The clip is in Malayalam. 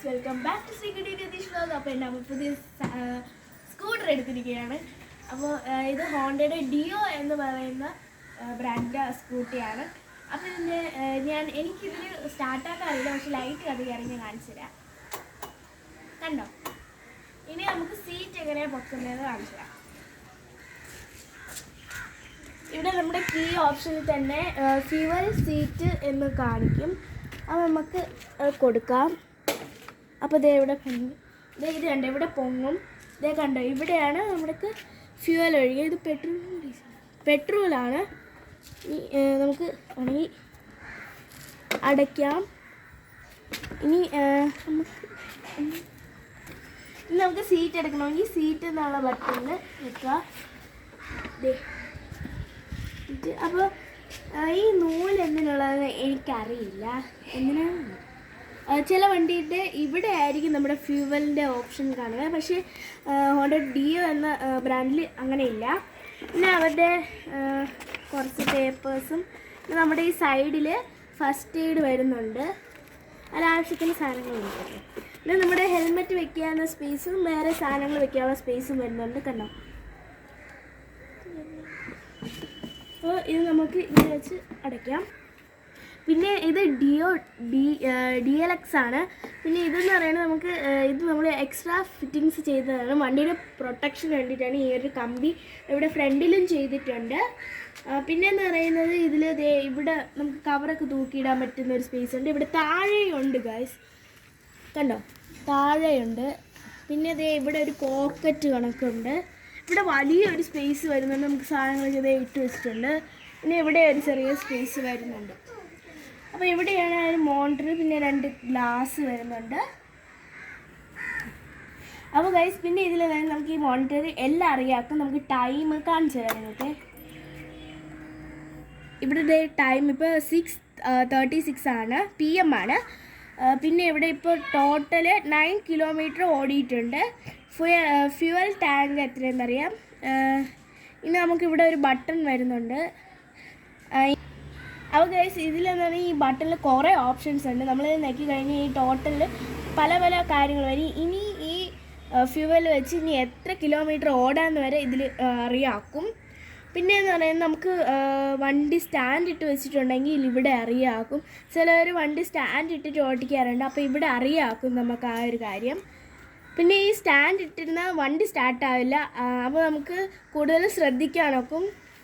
Welcome back to secret Ratheesh vlog. അപ്പോൾ എൻ്റെ അമ്മ പുതിയ സ്കൂട്ടർ എടുത്തിരിക്കുകയാണ്. അപ്പോൾ ഇത് ഹോണ്ടയുടെ ഡിയോ എന്ന് പറയുന്ന ബ്രാൻഡിൻ്റെ സ്കൂട്ടിയാണ്. അപ്പോൾ എനിക്കിതിൽ സ്റ്റാർട്ടാക്കാൻ അറിയില്ല, പക്ഷെ ലൈറ്റ് കത്തിക്കാണെങ്കിൽ ഞാൻ കാണിച്ചു തരാം. കണ്ടോ? ഇനി നമുക്ക് സീറ്റ് എങ്ങനെയാണ് പൊക്കുന്നതെന്ന് കാണിച്ചു തരാം. ഇവിടെ നമ്മുടെ കീ ഓപ്ഷനിൽ തന്നെ ഫ്യൂവൽ സീറ്റ് എന്ന് കാണിക്കും. അത് നമുക്ക് കൊടുക്കാം. അപ്പോൾ ഇതേ ഇവിടെ പൊങ്ങും. ഇത് കണ്ടോ, ഇവിടെ പൊങ്ങും. ഇതേ കണ്ടോ, ഇവിടെയാണ് നമ്മൾക്ക് ഫ്യൂവൽ ഒഴിക്കുക. ഇത് പെട്രോളാണ്. നമുക്ക് വേണമെങ്കിൽ അടയ്ക്കാം. ഇനി നമുക്ക് സീറ്റ് എടുക്കണമെങ്കിൽ സീറ്റ് എന്നുള്ള ബട്ടണിൽ വെക്കുക. അപ്പോൾ ഈ നൂല് എന്തിനുള്ളതെന്ന് എനിക്കറിയില്ല. എന്തിനാണ് ചില വണ്ടിയുടെ ഇവിടെ ആയിരിക്കും നമ്മുടെ ഫ്യൂവലിൻ്റെ ഓപ്ഷൻ കാണുക, പക്ഷേ ഹോണ്ട ഡിയോ എന്ന ബ്രാൻഡിൽ അങ്ങനെയില്ല. പിന്നെ അവരുടെ കുറച്ച് പേപ്പേഴ്സും നമ്മുടെ ഈ സൈഡിൽ ഫസ്റ്റ് എയ്ഡ് വരുന്നുണ്ട്. അനാവശ്യത്തിന് സാധനങ്ങളുണ്ട്. പിന്നെ നമ്മുടെ ഹെൽമെറ്റ് വെക്കാനുള്ള സ്പേസും വേറെ സാധനങ്ങൾ വെക്കാനുള്ള സ്പേസും വരുന്നുണ്ട്. കണ്ടോ? അപ്പോൾ ഇത് നമുക്ക് ഇവിടെ വെച്ച് അടയ്ക്കാം. പിന്നെ ഇത് DLX ആണ്. പിന്നെ ഇതെന്ന് പറയുന്നത് നമുക്ക് ഇത് നമ്മൾ എക്സ്ട്രാ ഫിറ്റിങ്സ് ചെയ്തതാണ്. വണ്ടിയുടെ പ്രൊട്ടക്ഷന് വേണ്ടിയിട്ടാണ് ഈ ഒരു കമ്പി ഇവിടെ ഫ്രണ്ടിലും ചെയ്തിട്ടുണ്ട്. പിന്നെയെന്ന് പറയുന്നത് ഇതിൽ ഇവിടെ നമുക്ക് കവറൊക്കെ തൂക്കിയിടാൻ പറ്റുന്ന ഒരു സ്പേസ് ഉണ്ട്. ഇവിടെ താഴെയുണ്ട് ഗൈസ്, കണ്ടോ? താഴെയുണ്ട്. പിന്നെ ഇവിടെ ഒരു പോക്കറ്റ് കണക്കുണ്ട്. ഇവിടെ വലിയൊരു സ്പേസ് വരുന്നുണ്ട്. നമുക്ക് സാധനങ്ങളൊക്കെ ഇട്ട് വെച്ചിട്ടുണ്ട്. പിന്നെ ഇവിടെ ഒരു ചെറിയ സ്പേസ് വരുന്നുണ്ട്. അപ്പോൾ ഇവിടെയാണ് ഒരു മോണിറ്റർ, പിന്നെ 2 ഗ്ലാസ് വരുന്നുണ്ട്. അപ്പോൾ ഗൈസ്, പിന്നെ ഇതിൽ നമുക്ക് ഈ മോണിറ്റർ എല്ലാം അറിയാക്കും. നമുക്ക് ടൈം കാണിച്ചു തരാം നിങ്ങൾക്ക്. ഇവിടെ ടൈം ഇപ്പോൾ 6:36 ആണ്, PM ആണ്. പിന്നെ ഇവിടെ ഇപ്പോൾ ടോട്ടൽ 9 കിലോമീറ്റർ ഓടിയിട്ടുണ്ട്. ഫ്യൂവൽ ടാങ്ക് എത്രയെന്നറിയാം. ഇനി നമുക്കിവിടെ ഒരു ബട്ടൺ വരുന്നുണ്ട്. അപ്പോൾ ഗൈസ്, ഇതിലെന്താണ് ഈ ബട്ടണിൽ കുറേ ഓപ്ഷൻസ് ഉണ്ട്. നമ്മൾ നോക്കി കഴിഞ്ഞാൽ ഈ ടോട്ടലിൽ പല പല കാര്യങ്ങൾ വരും. ഇനി ഈ ഫ്യൂവൽ വെച്ച് ഇനി എത്ര കിലോമീറ്റർ ഓടാന്ന് വരെ ഇതിൽ അറിയാക്കും. പിന്നെ എന്ന് പറയുന്നത് നമുക്ക് വണ്ടി സ്റ്റാൻഡ് ഇട്ട് വെച്ചിട്ടുണ്ടെങ്കിൽ ഇവിടെ അറിയാക്കും. ചിലർ വണ്ടി സ്റ്റാൻഡ് ഇട്ടിട്ട് ഓടിക്കാറുണ്ട്. അപ്പോൾ ഇവിടെ അറിയാക്കും നമുക്ക് ആ ഒരു കാര്യം. പിന്നെ ഈ സ്റ്റാൻഡ് ഇട്ടിരുന്ന വണ്ടി സ്റ്റാർട്ടാവില്ല. അപ്പോൾ നമുക്ക് കൂടുതൽ ശ്രദ്ധിക്കാനൊക്കും.